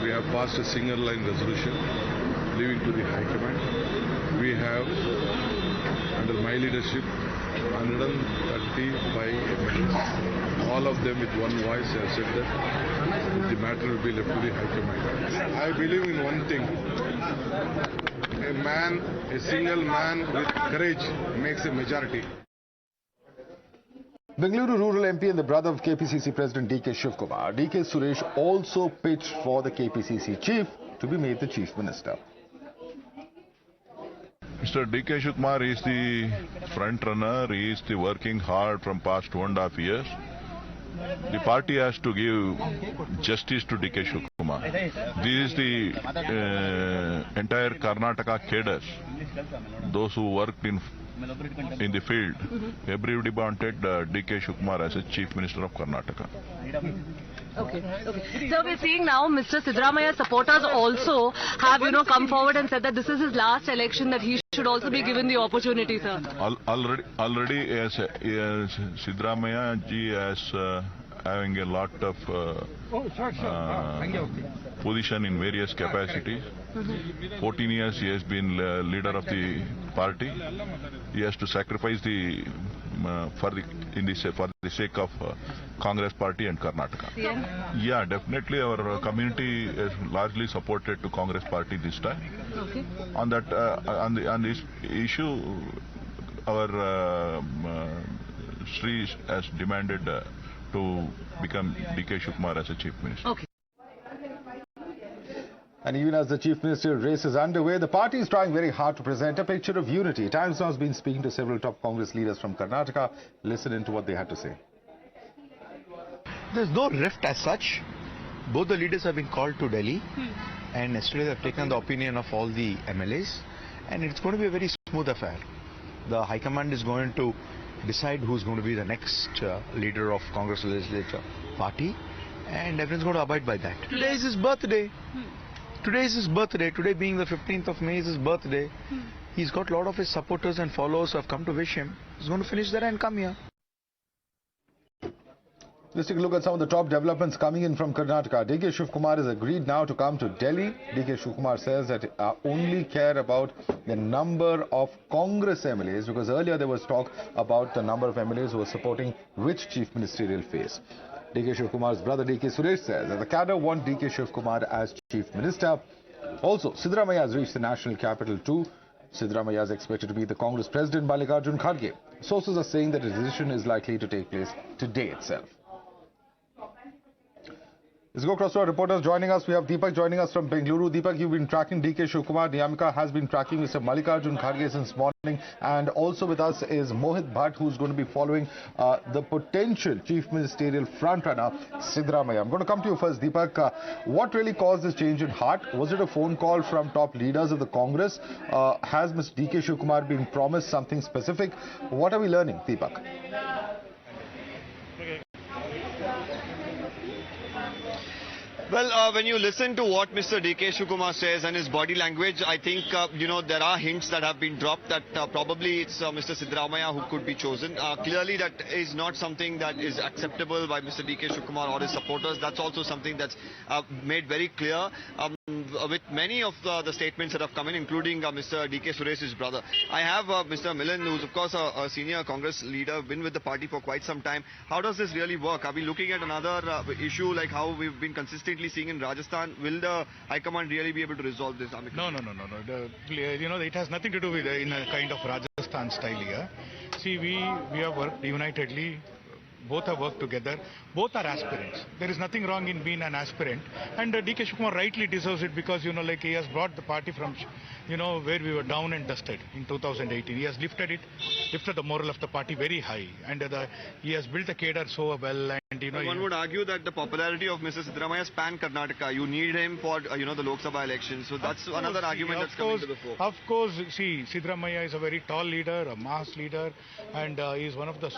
we have passed a single line resolution leaving to the High Command. We have, under my leadership, 135 MLAs. All of them with one voice have said that the matter will be left to the High Command. I believe in one thing. A single man with courage makes a majority. Bengaluru rural MP and the brother of KPCC President DK Shivakumar, DK Suresh also pitched for the KPCC chief to be made the chief minister. Mr. DK Shivakumar is the front runner. He is working hard from past 2.5 years. The party has to give justice to DK Shivakumar. This is the entire Karnataka cadres, those who worked in the field. Everybody wanted DK Shivakumar as a chief minister of Karnataka. Okay. So we're seeing now Mr. Siddaramiah's supporters also have, come forward and said that this is his last election, that he should also be given the opportunity, sir. Already Siddaramiah ji has having a lot of position in various capacities. 14 years he has been leader of the party. He has to sacrifice for the sake of Congress party and Karnataka. Yeah, definitely our community is largely supported to Congress party this time. Okay. On this issue, our Sri has demanded to become DK Shivakumar as a chief minister. Okay. And even as the chief minister race is underway, the party is trying very hard to present a picture of unity. Times Now has been speaking to several top Congress leaders from Karnataka. Listen into what they had to say. There's no rift as such. Both the leaders have been called to Delhi, and yesterday they've taken the opinion of all the MLAs, and it's going to be a very smooth affair. The High Command is going to decide who's going to be the next leader of Congress legislature party, and everyone's going to abide by that. Today is his birthday. Today is his birthday. Today being the 15th of May is his birthday. He's got a lot of his supporters and followers who have come to wish him. He's going to finish there and come here. Let's take a look at some of the top developments coming in from Karnataka. DK Shivakumar has agreed now to come to Delhi. DK Shivakumar says that only care about the number of Congress MLAs, because earlier there was talk about the number of MLAs who were supporting which chief ministerial phase. DK Shivakumar's brother DK Suresh says that the cadre want DK Shivakumar as chief minister. Also, Siddaramiah has reached the national capital too. Siddaramiah is expected to be the Congress president Mallikarjun Kharge. Sources are saying that a decision is likely to take place today itself. Let's go across to our reporters joining us. We have Deepak joining us from Bengaluru. Deepak, you've been tracking DK Shivakumar. Niyamika has been tracking Mr. Mallikarjun Kharge since morning. And also with us is Mohit Bhatt, who's going to be following the potential chief ministerial frontrunner, Siddaramiah. I'm going to come to you first, Deepak. What really caused this change in heart? Was it a phone call from top leaders of the Congress? Has Mr. DK Shivakumar been promised something specific? What are we learning, Deepak? Well, when you listen to what Mr. DK Shivakumar says and his body language, I think, there are hints that have been dropped that probably it's Mr. Siddaramiah who could be chosen. Clearly, that is not something that is acceptable by Mr. DK Shivakumar or his supporters. That's also something that's made very clear with many of the statements that have come in, including Mr. DK Suresh's brother. I have Mr. Milan, who's of course a senior Congress leader, been with the party for quite some time. How does this really work? Are we looking at another issue like how we've been consistently seeing in Rajasthan? Will the High Command really be able to resolve this? No. It has nothing to do with in a kind of Rajasthan style here. See, we have worked unitedly. Both have worked together. Both are aspirants. There is nothing wrong in being an aspirant. And DK Shivakumar rightly deserves it because, he has brought the party from, where we were down and dusted in 2018. He has lifted the morale of the party very high. And he has built the cadre so well. And, one would argue that the popularity of Mr. Siddaramiah span Karnataka. You need him for, the Lok Sabha elections. So that's another argument that's coming to the fore. Of course, see, Siddaramiah is a very tall leader, a mass leader, and he is one of the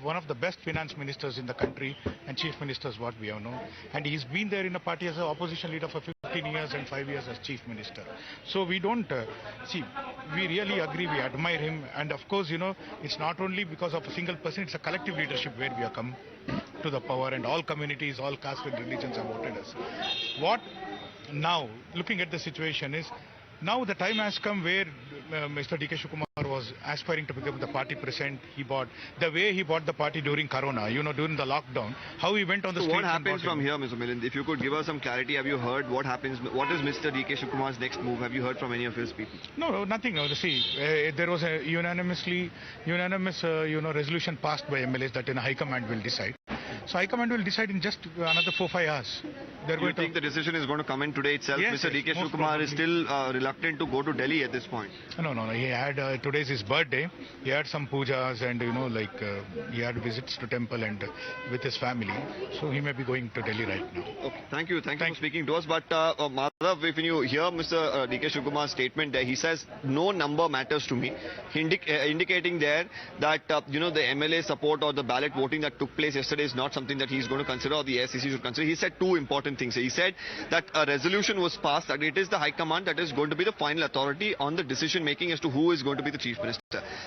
one of the best finance ministers in the country and chief ministers what we have known. And he's been there in the party as an opposition leader for 15 years and 5 years as chief minister. So we don't, we really agree, we admire him. And of course, it's not only because of a single person, it's a collective leadership where we have come to the power and all communities, all castes and religions have voted us. What now, looking at the situation, is now the time has come where Mr. D.K. Shivakumar was aspiring to become the party president. The way he bought the party during Corona, during the lockdown, how he went on the streets. What happens from here, Mr. Milind? If you could give us some clarity, have you heard what happens? What is Mr. D.K. Shivkumar's next move? Have you heard from any of his people? No, nothing. No, see, there was a unanimous resolution passed by MLAs that High Command will decide. So High Command will decide in just another 4-5 hours. Do you think the decision is going to come in today itself? Yes, Mr. D.K. Shivakumar is still reluctant to go to Delhi at this point. No. He had today's his birthday. He had some pujas and he had visits to temple and with his family. So he may be going to Delhi right now. Okay, thank you for speaking to us. But Madhav, if you hear Mr. D.K. Shivkumar's statement there, he says no number matters to me, indicating there that the MLA support or the ballot voting that took place yesterday is not something that he's going to consider or the SEC should consider. He said two important things. He said that a resolution was passed that it is the High Command that is going to be the final authority on the decision making as to who is going to be the Chief Minister.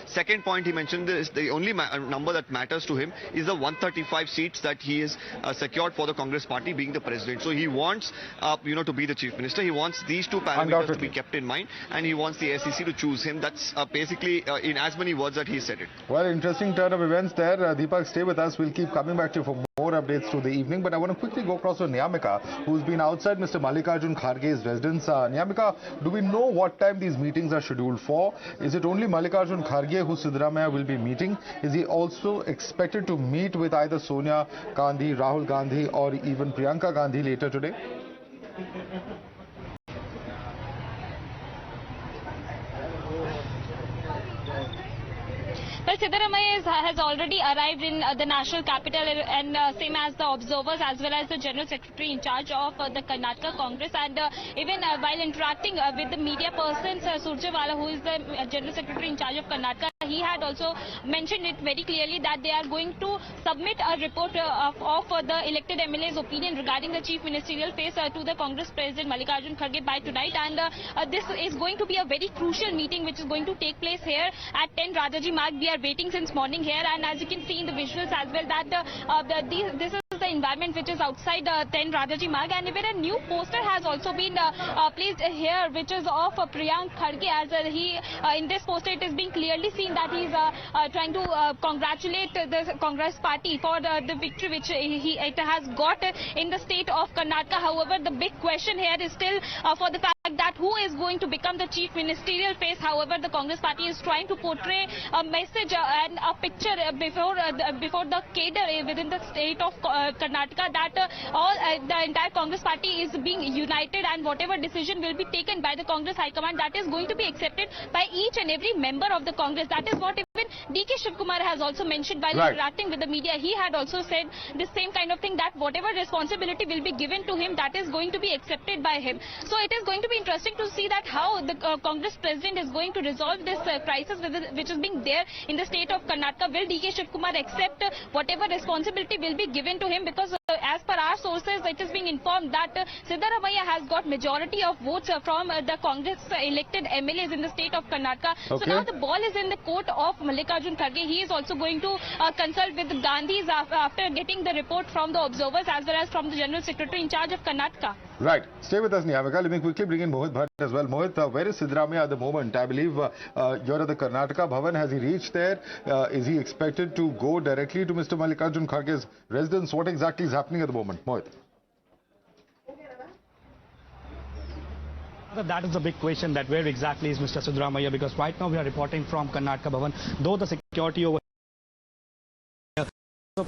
Second point he mentioned is the only number that matters to him is the 135 seats that he has secured for the Congress party being the president. So he wants to be the Chief Minister. He wants these two parameters to be kept in mind, and he wants the SEC to choose him. That's basically in as many words that he said it. Well, interesting turn of events there. Deepak, stay with us. We'll keep coming back to you for more updates through the evening. But I want to quickly go across to Niyamika, who's been outside Mr. Mallikarjun Kharge's residence. Niyamika, do we know what time these meetings are scheduled for? Is it only Mallikarjun Kharge who Siddaramiah will be meeting? Is he also expected to meet with either Sonia Gandhi, Rahul Gandhi or even Priyanka Gandhi later today? Well, Siddaramiah has already arrived in the national capital, and same as the observers as well as the General Secretary in charge of the Karnataka Congress. And even while interacting with the media persons, Surjewala, who is the General Secretary in charge of Karnataka, he had also mentioned it very clearly that they are going to submit a report of the elected MLA's opinion regarding the chief ministerial phase to the Congress President Mallikarjun Kharge by tonight. And this is going to be a very crucial meeting which is going to take place here at 10 Rajaji Marg. We are waiting since morning here, and as you can see in the visuals as well that this is the environment which is outside 10 Rajaji Marg, and even a new poster has also been placed here which is of Priyank Kharge. As in this poster it is being clearly seen that he is trying to congratulate the Congress party for the victory which it has got in the state of Karnataka. However, the big question here is still for the fact that who is going to become the chief ministerial face. However, the Congress party is trying to portray a message and a picture before the cadre within the state of Karnataka that the entire Congress party is being united, and whatever decision will be taken by the Congress High Command, that is going to be accepted by each and every member of the Congress. That is what even D.K. Shivkumar has also mentioned while interacting with the media. He had also said the same kind of thing, that whatever responsibility will be given to him, that is going to be accepted by him. So it is going to be interesting to see that how the Congress president is going to resolve this crisis which is being there in the state of Karnataka. Will D.K. Shivkumar accept whatever responsibility will be given to him? Because as per our sources, it is being informed that Siddaramiah has got majority of votes from the Congress elected MLAs in the state of Karnataka. Okay. So now the ball is in the court of Mallikarjun Kharge. He is also going to consult with the Gandhis after getting the report from the observers as well as from the General Secretary in charge of Karnataka. Right. Stay with us, Niyamika. Let me quickly bring in Mohit Bhatt as well. Mohit, where is Siddaramiah at the moment? I believe you're at the Karnataka Bhavan. Has he reached there? Is he expected to go directly to Mr. Mallikarjun Kharge's residence? What exactly is happening at the moment? Mohit. That is the big question, that where exactly is Mr. Siddaramiah, because right now we are reporting from Karnataka Bhavan, though the security over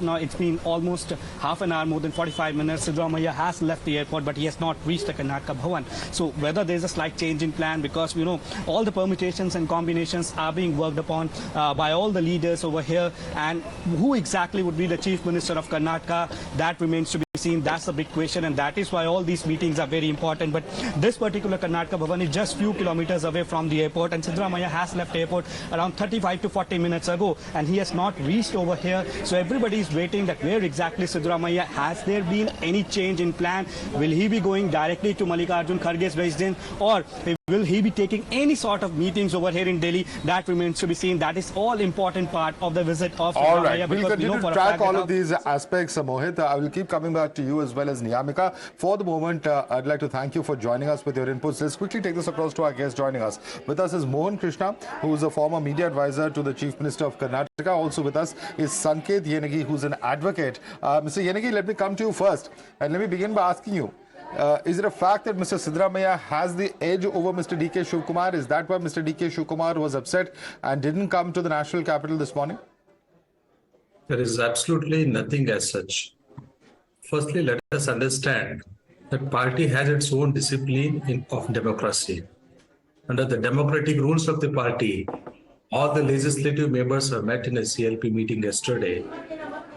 now it's been almost half an hour, more than 45 minutes. Siddaramiah has left the airport, but he has not reached the Karnataka Bhavan. So whether there is a slight change in plan, because all the permutations and combinations are being worked upon by all the leaders over here, and who exactly would be the Chief Minister of Karnataka, that remains to be seen. That's the big question, and that is why all these meetings are very important. But this particular Karnataka Bhavan is just few kilometers away from the airport, and Siddaramiah has left the airport around 35 to 40 minutes ago, and he has not reached over here. So everybody is waiting that where exactly Siddaramiah, has there been any change in plan? Will he be going directly to Mallikarjun Kharge's residence, or Will he be taking any sort of meetings over here in Delhi? That remains to be seen. That is all important part of the visit of All Siddaramiah, right, we'll because we know continue for to a track fact that all of these aspects, Mohit. I will keep coming back to you as well as Niyamika. For the moment, I'd like to thank you for joining us with your inputs. Let's quickly take this across to our guest joining us. With us is Mohan Krishna, who is a former media advisor to the Chief Minister of Karnataka. Also with us is Sanket Yenagi, who's an advocate. Mr. Yenagi, let me come to you first. And let me begin by asking you, is it a fact that Mr. Siddaramiah has the edge over Mr. D.K. Shivakumar? Is that why Mr. D.K. Shivakumar was upset and didn't come to the national capital this morning? There is absolutely nothing as such. Firstly, let us understand that party has its own discipline of democracy. Under the democratic rules of the party, all the legislative members have met in a CLP meeting yesterday.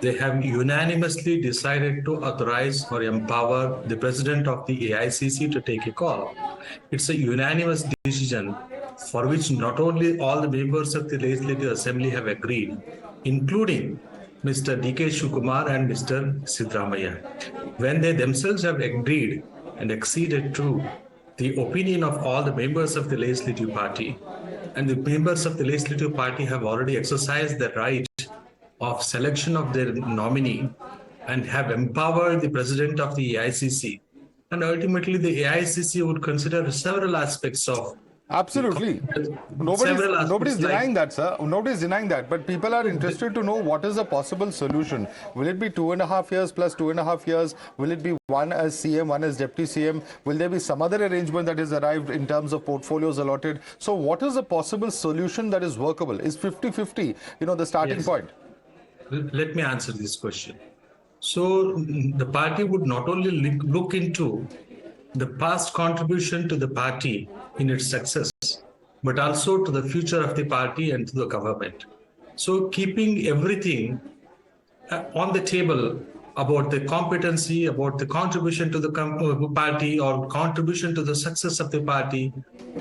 They have unanimously decided to authorize or empower the president of the AICC to take a call. It's a unanimous decision for which not only all the members of the Legislative Assembly have agreed, including Mr. D.K. Shivakumar and Mr. Siddaramiah. When they themselves have agreed and acceded to the opinion of all the members of the Legislative Party, and the members of the Legislative Party have already exercised the right of selection of their nominee and have empowered the president of the AICC. And ultimately, the AICC would consider several aspects of. Absolutely. Nobody's denying that, sir. Nobody's denying that. But people are interested to know what is a possible solution. Will it be 2.5 years plus 2.5 years? Will it be one as CM, one as Deputy CM? Will there be some other arrangement that is arrived in terms of portfolios allotted? So what is a possible solution that is workable? Is 50-50, the starting point? Let me answer this question. So the party would not only look into the past contribution to the party in its success, but also to the future of the party and to the government. So keeping everything on the table about the competency, about the contribution to the party or contribution to the success of the party,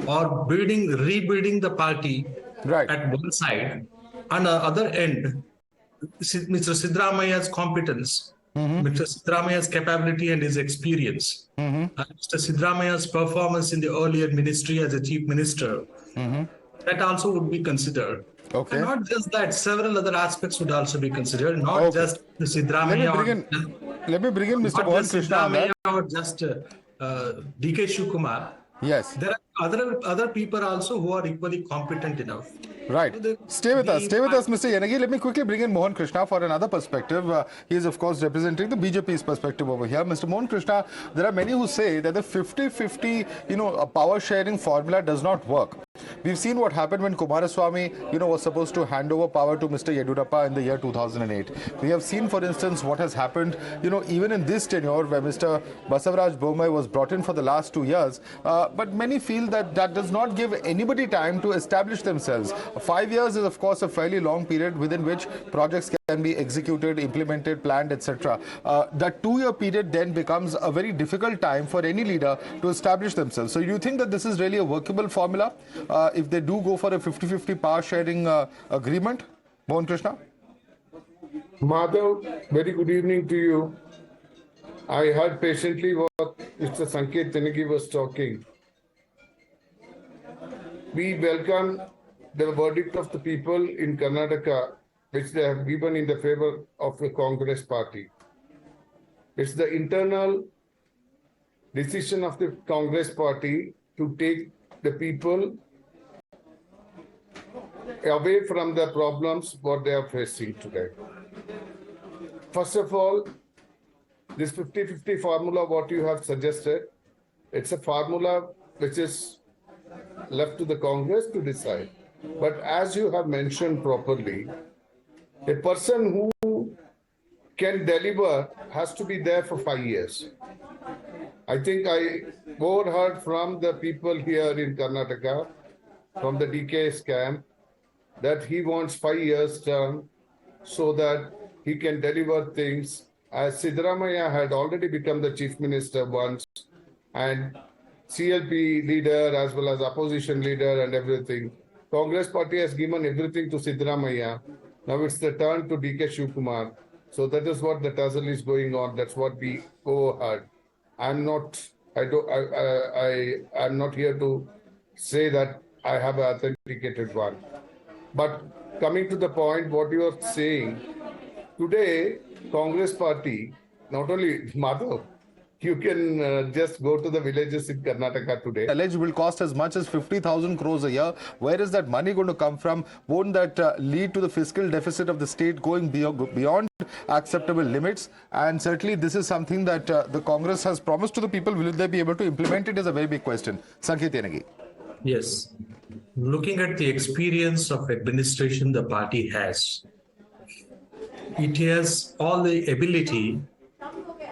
or rebuilding the party at one side, on the other end, Mr. Siddaramiah's competence, Mr. Siddaramiah's capability and his experience, Mr. Siddaramiah's performance in the earlier ministry as a chief minister, that also would be considered. Okay. And not just that, several other aspects would also be considered, not just the Siddaramiah. Let me bring in Mr. Mohan Krishna. Or just D.K. Shivakumar. Yes. There are other people also who are equally competent enough. Right. Stay with us, Mr. Yenagi. Let me quickly bring in Mohan Krishna for another perspective. He is, of course, representing the BJP's perspective over here. Mr. Mohan Krishna, there are many who say that the 50-50, power sharing formula does not work. We've seen what happened when Kumaraswamy, was supposed to hand over power to Mr. Yediyurappa in the year 2008. We have seen, for instance, what has happened, even in this tenure where Mr. Basavaraj Bommai was brought in for the last 2 years. But many feel that does not give anybody time to establish themselves. 5 years is, of course, a fairly long period within which projects can be executed, implemented, planned, etc. That 2-year period then becomes a very difficult time for any leader to establish themselves. So you think that this is really a workable formula if they do go for a 50-50 power sharing agreement? Mohan Krishna? Madhav, very good evening to you. I heard patiently what Mr. Sanket Yenagi was talking. We welcome the verdict of the people in Karnataka, which they have given in the favor of the Congress party. It's the internal decision of the Congress party to take the people away from the problems what they are facing today. First of all, this 50-50 formula what you have suggested, it's a formula which is left to the Congress to decide. But as you have mentioned properly, a person who can deliver has to be there for 5 years. I think I overheard from the people here in Karnataka, from the DK's camp, that he wants 5 years term so that he can deliver things. As Siddaramiah had already become the chief minister once, and CLP leader as well as opposition leader and everything. Congress party has given everything to Siddaramiah. Now it's the turn to D.K. Shivakumar. So that is what the tussle is going on. That's what we overheard. I'm not here to say that I have an authenticated one. But coming to the point, what you are saying, today, Congress party, not only Madhav, you can just go to the villages in Karnataka today. Alleged will cost as much as 50,000 crores a year. Where is that money going to come from? Won't that lead to the fiscal deficit of the state going beyond acceptable limits? And certainly this is something that the Congress has promised to the people. Will they be able to implement it is a very big question. Sanket Yanagi. Yes. Looking at the experience of administration the party has, it has all the ability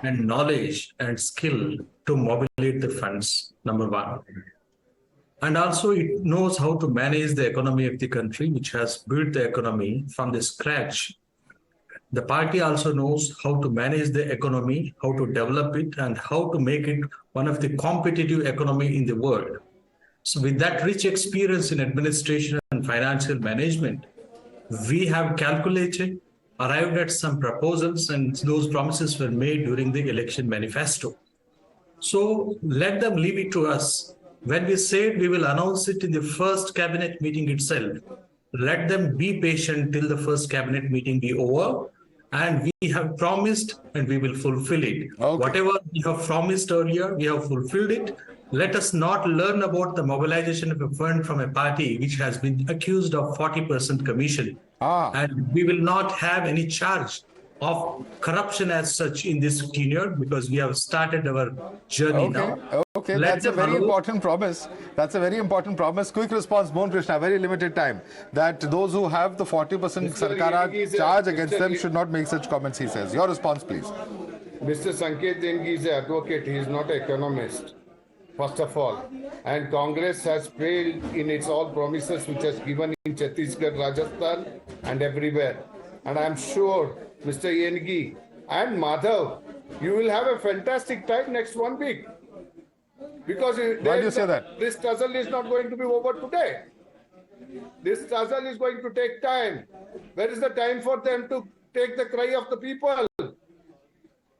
and knowledge and skill to mobilize the funds, number one. And also it knows how to manage the economy of the country, which has built the economy from the scratch. The party also knows how to manage the economy, how to develop it, and how to make it one of the competitive economy in the world. So with that rich experience in administration and financial management, we have calculated, arrived at some proposals, and those promises were made during the election manifesto. So let them leave it to us. When we said we will announce it in the first cabinet meeting itself, let them be patient till the first cabinet meeting be over. And we have promised and we will fulfill it. Okay. Whatever we have promised earlier, we have fulfilled it. Let us not learn about the mobilization of a fund from a party which has been accused of 40% commission. And we will not have any charge of corruption as such in this tenure because we have started our journey now. Okay, that's a very important promise. That's a very important promise. Quick response, Mohan Krishna, very limited time. That those who have the 40% Sarkar charge against them should not make such comments, he says. Your response, please. Mr. Sanket Yengi is an advocate. He is not an economist, first of all. And Congress has failed in its all promises which has given in Chhattisgarh, Rajasthan and everywhere. And I am sure, Mr. Yengi and Madhav, you will have a fantastic time next 1 week. Because why do you say that? This tussle is not going to be over today. This tussle is going to take time. Where is the time for them to take the cry of the people?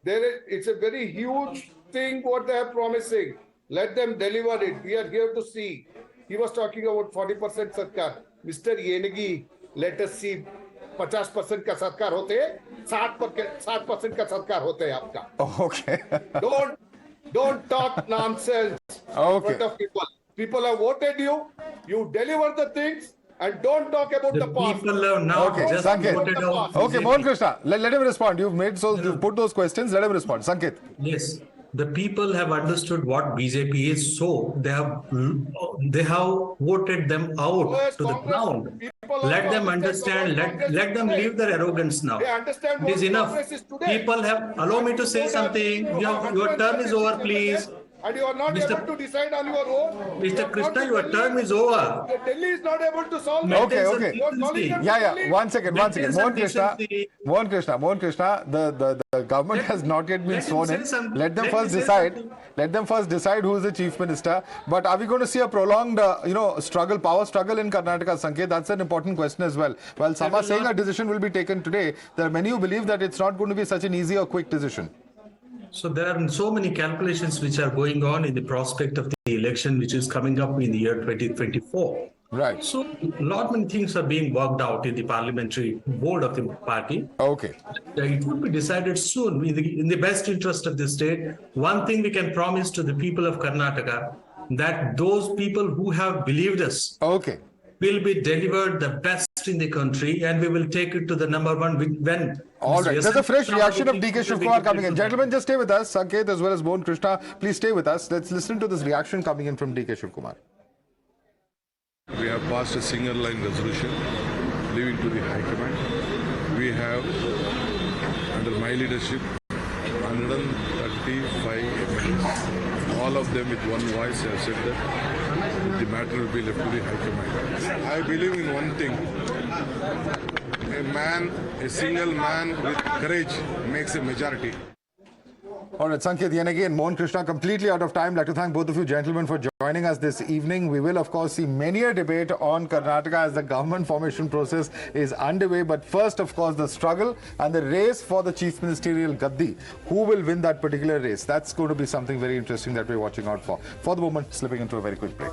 It's a very huge thing what they are promising. Let them deliver it. We are here to see. He was talking about 40% Sarkar. Mr. Yenagi, let us see 50% का सरकार होते हैं, 60% का सरकार होते हैं आपका. Okay. Don't talk nonsense in front of people. People have voted you. You deliver the things and don't talk about the past. People have now just voted out. Okay, Mohan Krishna, let him respond. You've put those questions. Let him respond. Sanket. Yes. The people have understood what BJP is, so they have voted them out to the ground. Let them understand. Let them leave their arrogance now. It is enough. People have. Allow me to say something. Your turn is over, please. And you are not able to decide on your own. Mr. Krishna, your term is over. Delhi is not able to solve it. Okay. Yeah. One second. Mohan Krishna, the government has not yet been sworn in. Let them first decide who is the chief minister. But are we going to see a prolonged, power struggle in Karnataka, Sanket? That's an important question as well. While some are saying a decision will be taken today, there are many who believe that it's not going to be such an easy or quick decision. So there are so many calculations which are going on in the prospect of the election which is coming up in the year 2024. Right. So a lot many things are being worked out in the parliamentary board of the party. Okay. It will be decided soon in the best interest of the state. One thing we can promise to the people of Karnataka, that those people who have believed us will be delivered the best in the country, and we will take it to the number one when. All right. There's a fresh reaction of DK Shivakumar coming in. Gentlemen, just stay with us. Sanket as well as Mohan Krishna, please stay with us. Let's listen to this reaction coming in from DK Shivakumar. We have passed a single line resolution leaving to the High Command. We have, under my leadership, 135 MLAs. All of them with one voice have said that the matter will be left to the High Command. I believe in one thing. A single man with courage makes a majority. All right, Sanket Yanagi and Mohan Krishna, completely out of time. I'd like to thank both of you gentlemen for joining us this evening. We will, of course, see many a debate on Karnataka as the government formation process is underway. But first, of course, the struggle and the race for the chief ministerial gaddi. Who will win that particular race? That's going to be something very interesting that we're watching out for. For the moment, slipping into a very quick break.